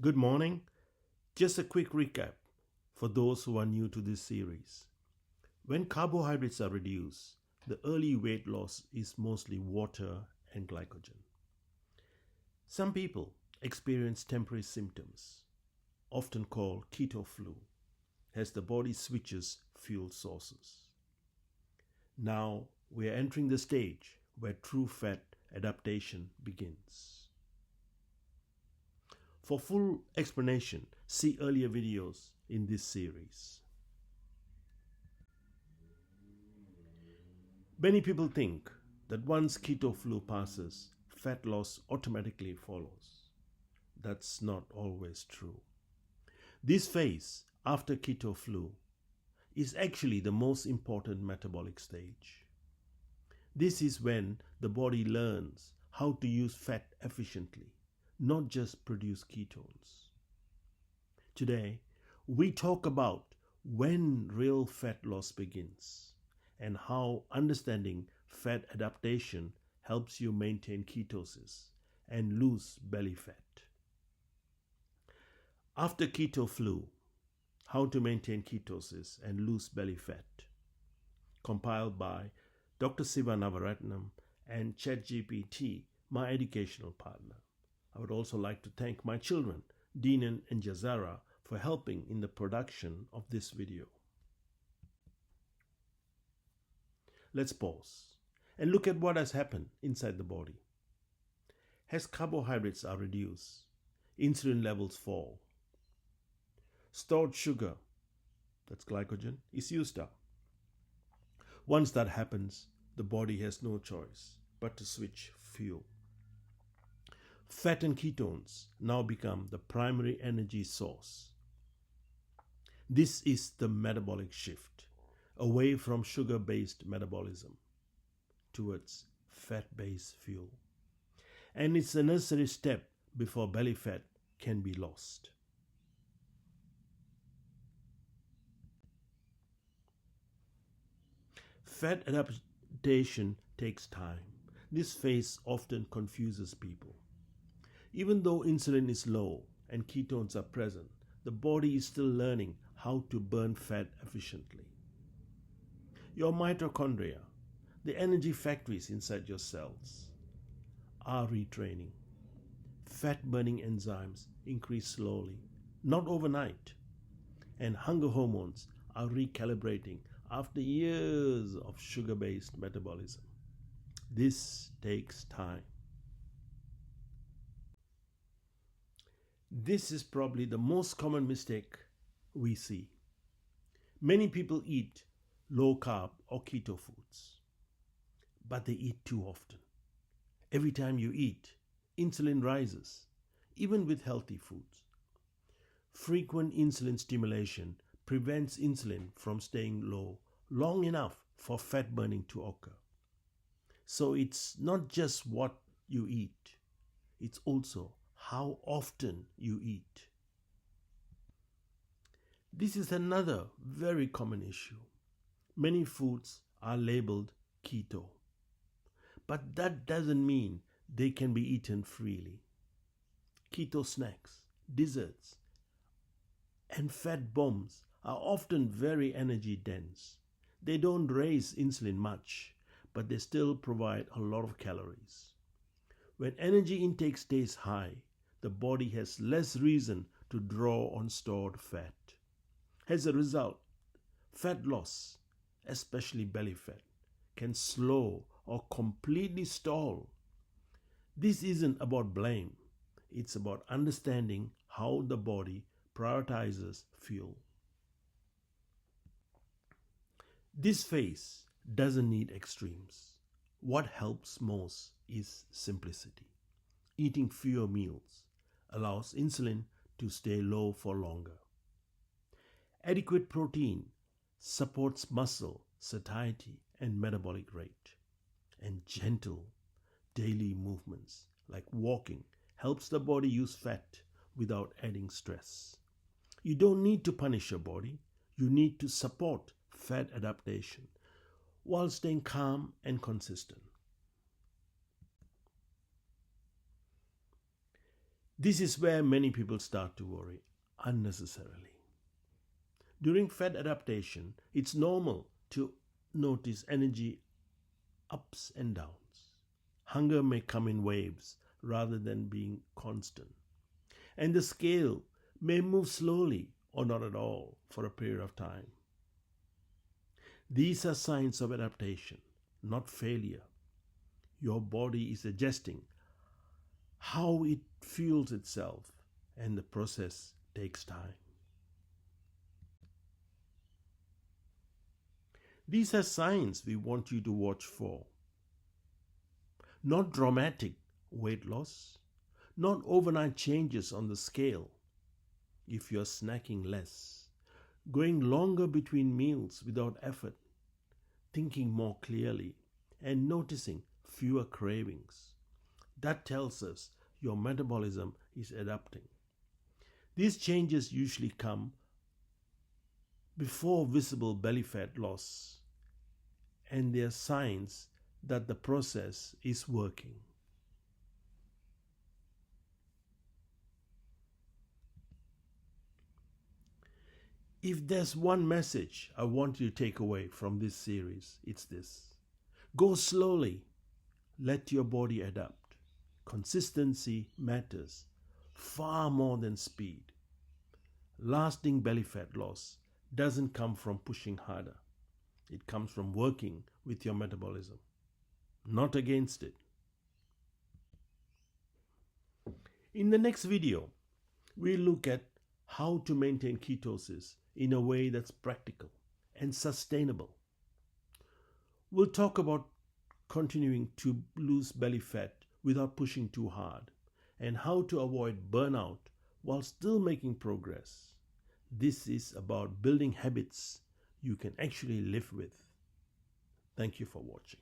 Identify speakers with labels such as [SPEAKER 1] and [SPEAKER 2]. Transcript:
[SPEAKER 1] Good morning. Just a quick recap for those who are new to this series. When carbohydrates are reduced, the early weight loss is mostly water and glycogen. Some people experience temporary symptoms, often called keto flu, as the body switches fuel sources. Now we are entering the stage where true fat adaptation begins. For full explanation, see earlier videos in this series. Many people think that once keto flu passes, fat loss automatically follows. That's not always true. This phase after keto flu is actually the most important metabolic stage. This is when the body learns how to use fat efficiently, not just produce ketones. Today, we talk about when real fat loss begins and how understanding fat adaptation helps you maintain ketosis and lose belly fat. After keto flu, how to maintain ketosis and lose belly fat, compiled by Dr. Siva Navaratnam and ChatGPT, my educational partner. I would also like to thank my children, Dinan and Jazara, for helping in the production of this video. Let's pause and look at what has happened inside the body. As carbohydrates are reduced, insulin levels fall. Stored sugar, that's glycogen, is used up. Once that happens, the body has no choice but to switch fuel. Fat and ketones now become the primary energy source. This is the metabolic shift away from sugar-based metabolism towards fat-based fuel. And it's a necessary step before belly fat can be lost. Fat adaptation takes time. This phase often confuses people. Even though insulin is low and ketones are present, the body is still learning how to burn fat efficiently. Your mitochondria, the energy factories inside your cells, are retraining. Fat-burning enzymes increase slowly, not overnight, and hunger hormones are recalibrating after years of sugar-based metabolism. This takes time. This is probably the most common mistake we see. Many people eat low-carb or keto foods, but they eat too often. Every time you eat, insulin rises, even with healthy foods. Frequent insulin stimulation prevents insulin from staying low long enough for fat burning to occur. So it's not just what you eat, it's also how often you eat. This is another very common issue. Many foods are labeled keto, but that doesn't mean they can be eaten freely. Keto snacks, desserts, and fat bombs are often very energy dense. They don't raise insulin much, but they still provide a lot of calories. When energy intake stays high, the body has less reason to draw on stored fat. As a result, fat loss, especially belly fat, can slow or completely stall. This isn't about blame, it's about understanding how the body prioritizes fuel. This phase doesn't need extremes. What helps most is simplicity. Eating fewer meals allows insulin to stay low for longer. Adequate protein supports muscle satiety and metabolic rate. And gentle daily movements like walking helps the body use fat without adding stress. You don't need to punish your body. You need to support fat adaptation while staying calm and consistent. This is where many people start to worry unnecessarily. During fat adaptation, it's normal to notice energy ups and downs. Hunger may come in waves rather than being constant. And the scale may move slowly or not at all for a period of time. These are signs of adaptation, not failure. Your body is adjusting how it fuels itself, and the process takes time. These are signs we want you to watch for. Not dramatic weight loss, not overnight changes on the scale. If you're snacking less, going longer between meals without effort, thinking more clearly, and noticing fewer cravings, that tells us your metabolism is adapting. These changes usually come before visible belly fat loss, and they are signs that the process is working. If there's one message I want you to take away from this series, it's this. Go slowly. Let your body adapt. Consistency matters far more than speed. Lasting belly fat loss doesn't come from pushing harder. It comes from working with your metabolism, not against it. In the next video, we'll look at how to maintain ketosis in a way that's practical and sustainable. We'll talk about continuing to lose belly fat without pushing too hard, and how to avoid burnout while still making progress. This is about building habits you can actually live with. Thank you for watching.